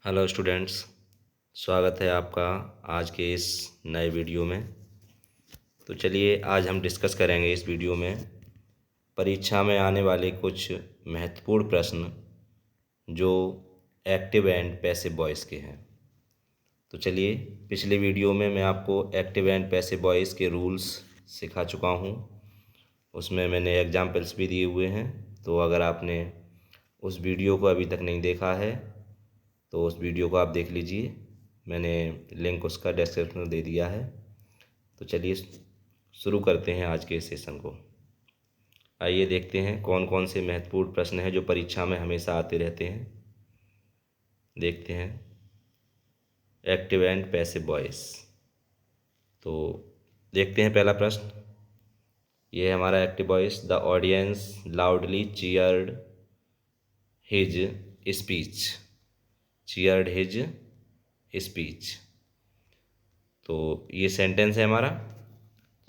Hello students, स्वागत है आपका आज के इस नए वीडियो में। तो चलिए आज हम डिस्कस करेंगे इस वीडियो में परीक्षा में आने वाले कुछ महत्वपूर्ण प्रश्न जो एक्टिव एंड पैसिव वॉइस के हैं। तो चलिए, पिछले वीडियो में मैं आपको एक्टिव एंड पैसिव वॉइस के रूल्स सिखा चुका हूँ। उसमें मैंने एग्जाम्पल्स भी दिए हुए हैं। तो अगर आपने उस वीडियो को अभी तक नहीं देखा है तो उस वीडियो को आप देख लीजिए। मैंने लिंक उसका डिस्क्रिप्शन में दे दिया है। तो चलिए शुरू करते हैं आज के इस सेशन को। आइए देखते हैं कौन कौन से महत्वपूर्ण प्रश्न हैं जो परीक्षा में हमेशा आते रहते हैं। देखते हैं एक्टिव एंड पैसिव वॉइस। तो देखते हैं पहला प्रश्न। ये है हमारा active voice. The audience loudly cheered his speech. Cheered his speech. तो ये सेंटेंस है हमारा।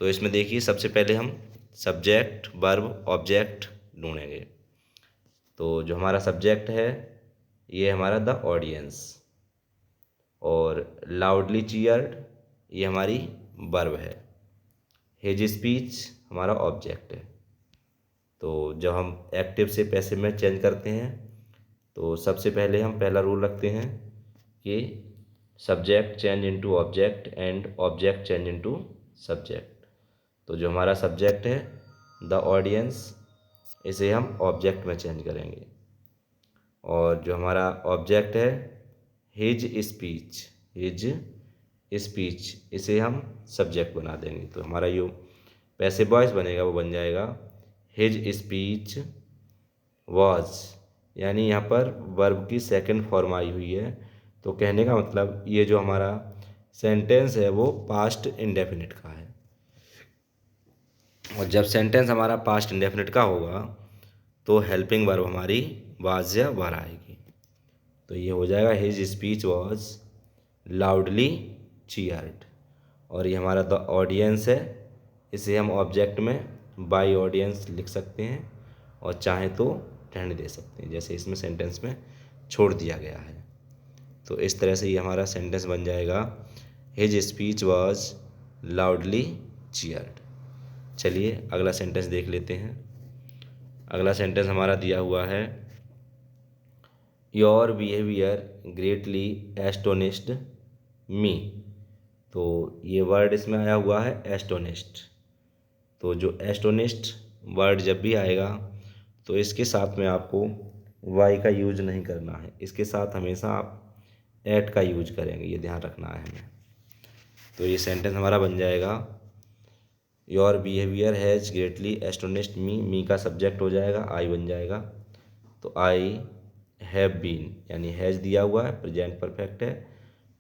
तो इसमें देखिए, सबसे पहले हम सब्जेक्ट वर्ब ऑब्जेक्ट ढूंढेंगे। तो जो हमारा सब्जेक्ट है ये हमारा द ऑडियंस, और लाउडली चीयर्ड ये हमारी वर्ब है। हिज स्पीच हमारा ऑब्जेक्ट है। तो जब हम एक्टिव से पैसिव में चेंज करते हैं तो सबसे पहले हम पहला रूल रखते हैं कि subject change into object and object change into subject. तो जो हमारा सब्जेक्ट है द ऑडियंस, इसे हम ऑब्जेक्ट में चेंज करेंगे, और जो हमारा ऑब्जेक्ट है हिज स्पीच, हिज स्पीच, इसे हम सब्जेक्ट बना देंगे। तो हमारा जो पैसिव वॉइस बनेगा वो बन जाएगा हिज स्पीच वॉज, यानी यहाँ पर वर्ब की सेकंड फॉर्म आई हुई है। तो कहने का मतलब ये जो हमारा सेंटेंस है वो पास्ट इंडेफिनिट का है, और जब सेंटेंस हमारा पास्ट इंडेफिनिट का होगा तो हेल्पिंग वर्ब हमारी वाज या वर आएगी। तो ये हो जाएगा his speech was loudly cheered, और ये हमारा द ऑडियंस है, इसे हम ऑब्जेक्ट में बाय ऑडियंस लिख सकते हैं और चाहें तो रहने दे सकते हैं, जैसे इसमें सेंटेंस में छोड़ दिया गया है। तो इस तरह से ये हमारा सेंटेंस बन जाएगा his speech was loudly cheered. चलिए अगला सेंटेंस देख लेते हैं। अगला सेंटेंस हमारा दिया हुआ है योर बिहेवियर ग्रेटली एस्टोनिश्ड मी। तो ये वर्ड इसमें आया हुआ है एस्टोनिश्ड। तो जो एस्टोनिश्ड वर्ड जब भी आएगा तो इसके साथ में आपको वाई का यूज नहीं करना है, इसके साथ हमेशा आप एट का यूज करेंगे, ये ध्यान रखना है हमें। तो ये सेंटेंस हमारा बन जाएगा your behaviour has greatly astonished me का सब्जेक्ट हो जाएगा, आई बन जाएगा। तो आई हैव बीन, यानी हैज़ दिया हुआ है, प्रेजेंट परफेक्ट है।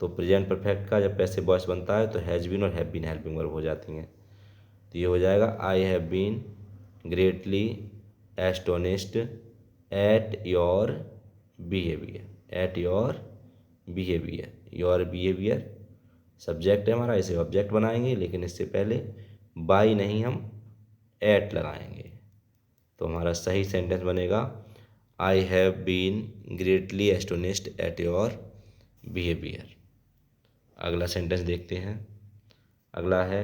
तो प्रेजेंट परफेक्ट का जब पैसिव वॉइस बनता है तो हैज़ बीन और हैव बीन हेल्पिंग वर्ब हो जाती हैं। तो ये हो जाएगा I have been greatly astonished at your behaviour, at your behaviour. Your behaviour subject है हमारा, इसे ऑब्जेक्ट बनाएंगे, लेकिन इससे पहले बाई नहीं, हम एट लगाएंगे। तो हमारा सही सेंटेंस बनेगा I have been greatly astonished at your behaviour. अगला सेंटेंस देखते हैं। अगला है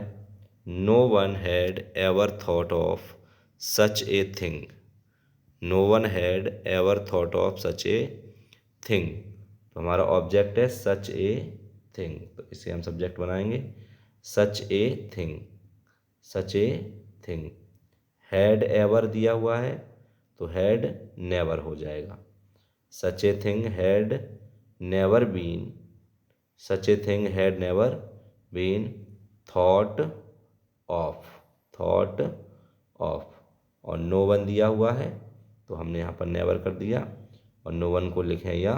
no one had ever thought of such a thing. No one had ever thought of such a thing. तो हमारा ऑब्जेक्ट है सच ए थिंग, तो इसे हम सब्जेक्ट बनाएंगे such a thing, such a thing. Had ever दिया हुआ है तो हैड नेवर हो जाएगा। Such a thing had never been, such a thing had never been thought of, thought of. और नो वन दिया हुआ है तो हमने यहाँ पर नेवर कर दिया, और नो वन को लिखें या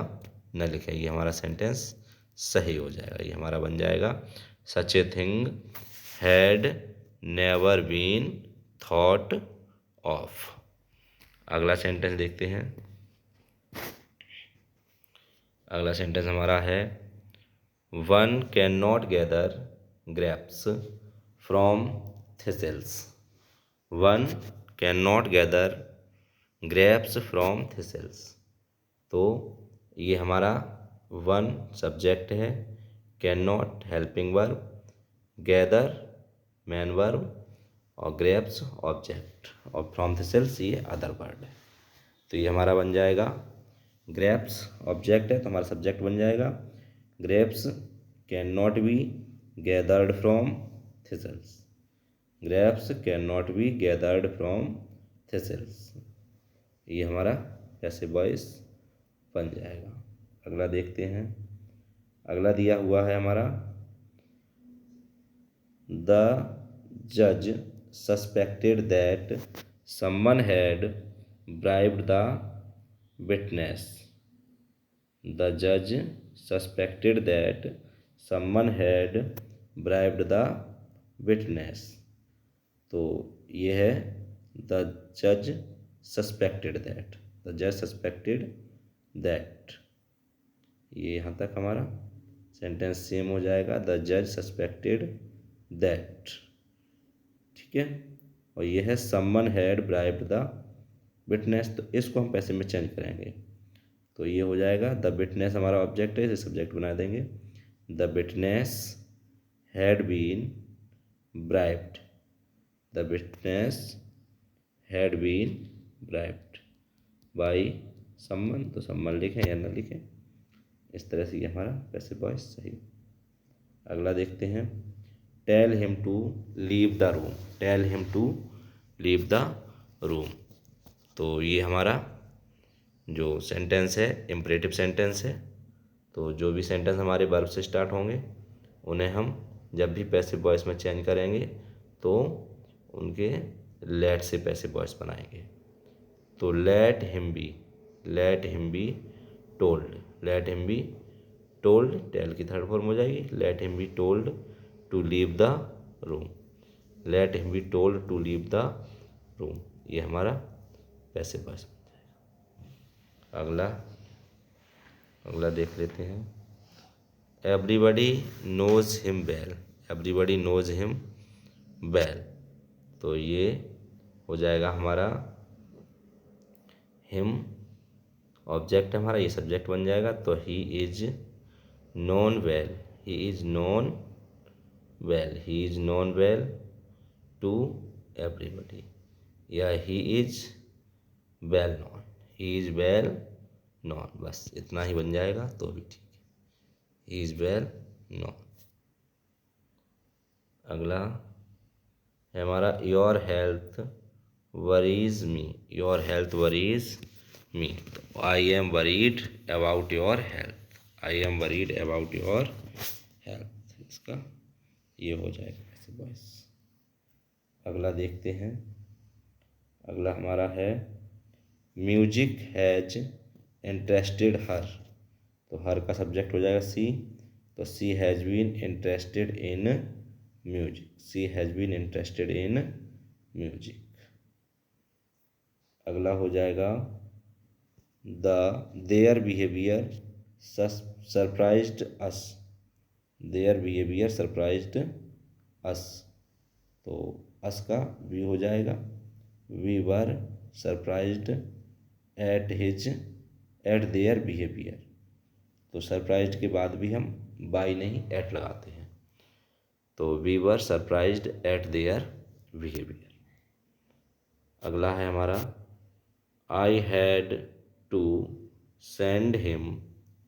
न लिखें, ये हमारा सेंटेंस सही हो जाएगा। ये हमारा बन जाएगा such a thing had never been thought of. अगला सेंटेंस देखते हैं। अगला सेंटेंस हमारा है one can not gather grapes from thistles. One can not gather grapes from thistles. तो ये हमारा वन सब्जेक्ट है, can not helping verb, gather main verb और ग्रेप्स ऑब्जेक्ट और फ्रॉम थिसल्स ये अदर वर्ड है। तो ये हमारा बन जाएगा ग्रेप्स ऑब्जेक्ट है तो हमारा सब्जेक्ट बन जाएगा grapes can not be gathered from thistles. Grapes can not be gathered from thistles, ये हमारा पैसिव वॉइस बन जाएगा। अगला देखते हैं। अगला दिया हुआ है हमारा द जज suspected that someone had bribed the witness. The जज suspected that someone had bribed the witness. तो ये है द जज सस्पेक्टेड दैट, द जज सस्पेक्टेड दैट, ये यहाँ तक हमारा सेंटेंस सेम हो जाएगा, द जज सस्पेक्टेड दैट, ठीक है। और ये है someone had bribed the witness, तो इसको हम पैसे में चेंज करेंगे तो ये हो जाएगा द विटनेस हमारा ऑब्जेक्ट है, इसे सब्जेक्ट बना देंगे। The witness had been bribed, the witness had been bribed by someone, तो समवन लिखें या न लिखें, इस तरह से ये हमारा पैसिव वॉइस सही। अगला देखते हैं। Tell him to leave the room, tell him to leave the room, तो ये हमारा जो सेंटेंस है इम्परेटिव सेंटेंस है। तो जो भी सेंटेंस हमारे वर्ब से स्टार्ट होंगे उन्हें हम जब भी पैसिव वॉइस में चेंज करेंगे तो उनके लेट से पैसिव वॉइस बनाएंगे। तो let him be, let him be told, let him be told, tell की थर्ड फॉर्म हो जाएगी, let him be told to leave the room, let him be told to leave the room, ये हमारा passive voice बन जाएगा। अगला देख लेते हैं। Everybody knows him well, everybody knows him well, तो ये हो जाएगा हमारा हिम ऑब्जेक्ट हमारा, ये सब्जेक्ट बन जाएगा। तो he is known well, he is known well, he is known well to everybody, या he is well known, he is well known, बस इतना ही बन जाएगा तो भी ठीक है, ही इज वेल नोन। अगला है हमारा your health worries me, your health worries me, तो I am worried about your health, I am worried about your health, इसका ये हो जाएगा ऐसे बॉयस। अगला देखते हैं। अगला हमारा है म्यूजिक हैज इंटरेस्टेड हर, तो हर का सब्जेक्ट हो जाएगा सी, तो she has been interested in music, she has been interested in music. अगला हो जाएगा their behaviour surprised us, their behaviour surprised us, तो अस का वी हो जाएगा, we were surprised at their behaviour, तो सरप्राइज्ड के बाद भी हम बाय नहीं एट लगाते हैं, तो we were surprised at their behaviour. अगला है हमारा I had to send him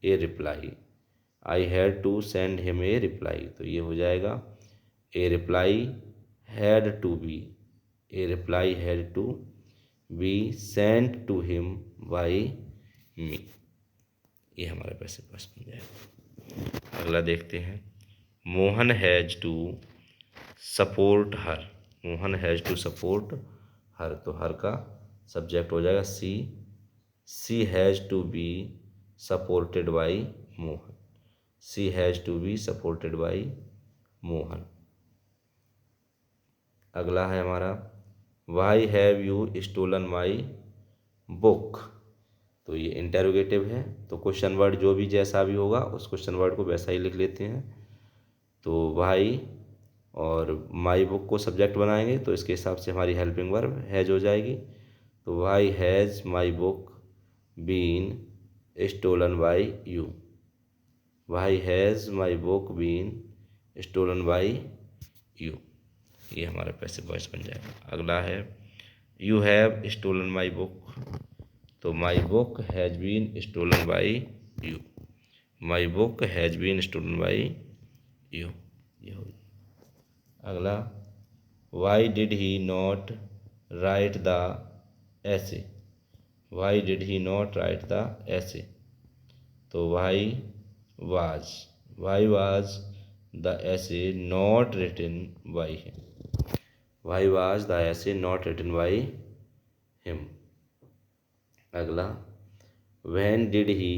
a reply, I had to send him a reply, तो ये हो जाएगा a reply had to be, a reply had to be sent to him by me, ये हमारा passive बन जाएगा। अगला देखते हैं। Mohan has to support her, Mohan has to support her, तो हर का सब्जेक्ट हो जाएगा she, she has to be supported by Mohan, she has to be supported by Mohan. अगला है हमारा why have you stolen my book, तो ये इंटेरोगेटिव है, तो क्वेश्चन वर्ड जो भी जैसा भी होगा उस क्वेश्चन वर्ड को वैसा ही लिख लेते हैं। तो वाई और माई बुक को सब्जेक्ट बनाएंगे तो इसके हिसाब से हमारी हेल्पिंग वर्ब हैज हो जाएगी, तो why has my book been stolen by you, why has my book been stolen by you. ये हमारा पैसिव वॉइस बन जाएगा। अगला है you have stolen my book, तो my book has been stolen by you. My book has been stolen by you, ये हो गया। अगला why did he not write the essay, why did he not write the essay, तो why was the essay not written by him, why was the essay not written by him. अगला when did he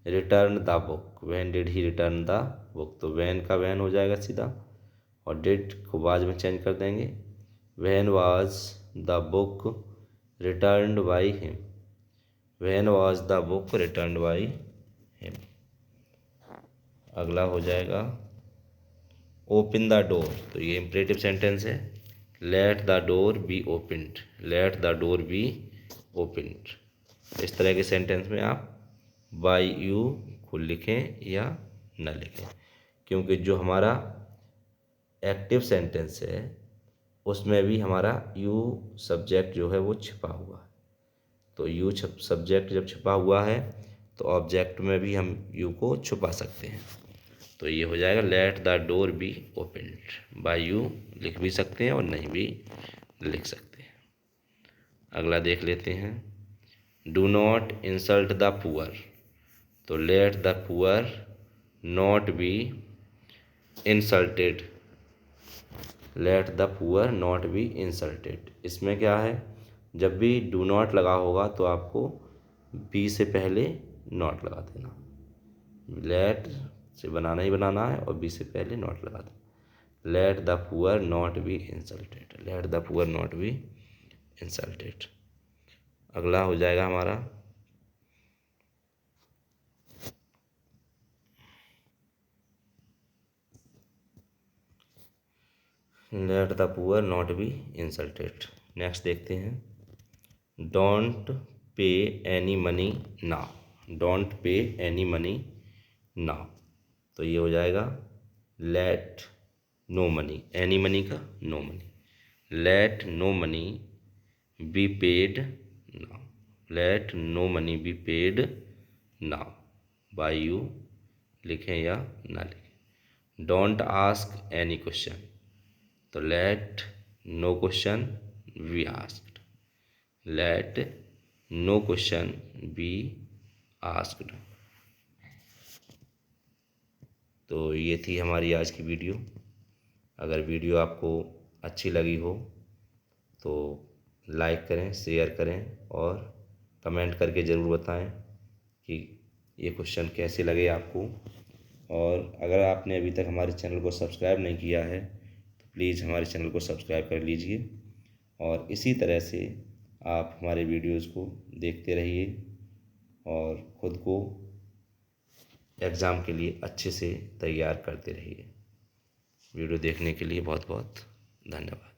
return the book, when did he return the book, तो when का when हो जाएगा सीधा और did को was में change कर देंगे। When was the book returned by him, when was the book returned by him. अगला हो जाएगा ओपन द डोर, तो ये इम्परेटिव सेंटेंस है। Let the door be opened, let the door be opened. इस तरह के सेंटेंस में आप बाई यू को लिखें या न लिखें, क्योंकि जो हमारा एक्टिव सेंटेंस है उसमें भी हमारा यू सब्जेक्ट जो है वो छिपा हुआ है। तो यू सब्जेक्ट जब छिपा हुआ है तो ऑब्जेक्ट में भी हम यू को छुपा सकते हैं। तो ये हो जाएगा let the door be opened, by you लिख भी सकते हैं और नहीं भी लिख सकते हैं। अगला देख लेते हैं do not insult the poor, तो let the poor not be insulted, let the poor not be insulted. इसमें क्या है, जब भी डू नॉट लगा होगा तो आपको बी से पहले नॉट लगा देना, लेट से बनाना ही बनाना है और बी से पहले नॉट लगा देना। Let the poor not be insulted, let the poor not be insulted. अगला हो जाएगा हमारा let the poor not be insulted. Next देखते हैं don't pay any money now, don't pay any money now, तो ये हो जाएगा let no money, any money का no money, let no money be paid now, let no money be paid now, by you लिखें या ना लिखें। Don't ask any question, तो let no question be asked, let no question be asked. तो ये थी हमारी आज की वीडियो। अगर वीडियो आपको अच्छी लगी हो तो लाइक करें, शेयर करें और कमेंट करके ज़रूर बताएं कि ये क्वेश्चन कैसे लगे आपको। और अगर आपने अभी तक हमारे चैनल को सब्सक्राइब नहीं किया है तो प्लीज़ हमारे चैनल को सब्सक्राइब कर लीजिए और इसी तरह से आप हमारे वीडियोज़ को देखते रहिए और ख़ुद को एग्ज़ाम के लिए अच्छे से तैयार करते रहिए। वीडियो देखने के लिए बहुत बहुत धन्यवाद।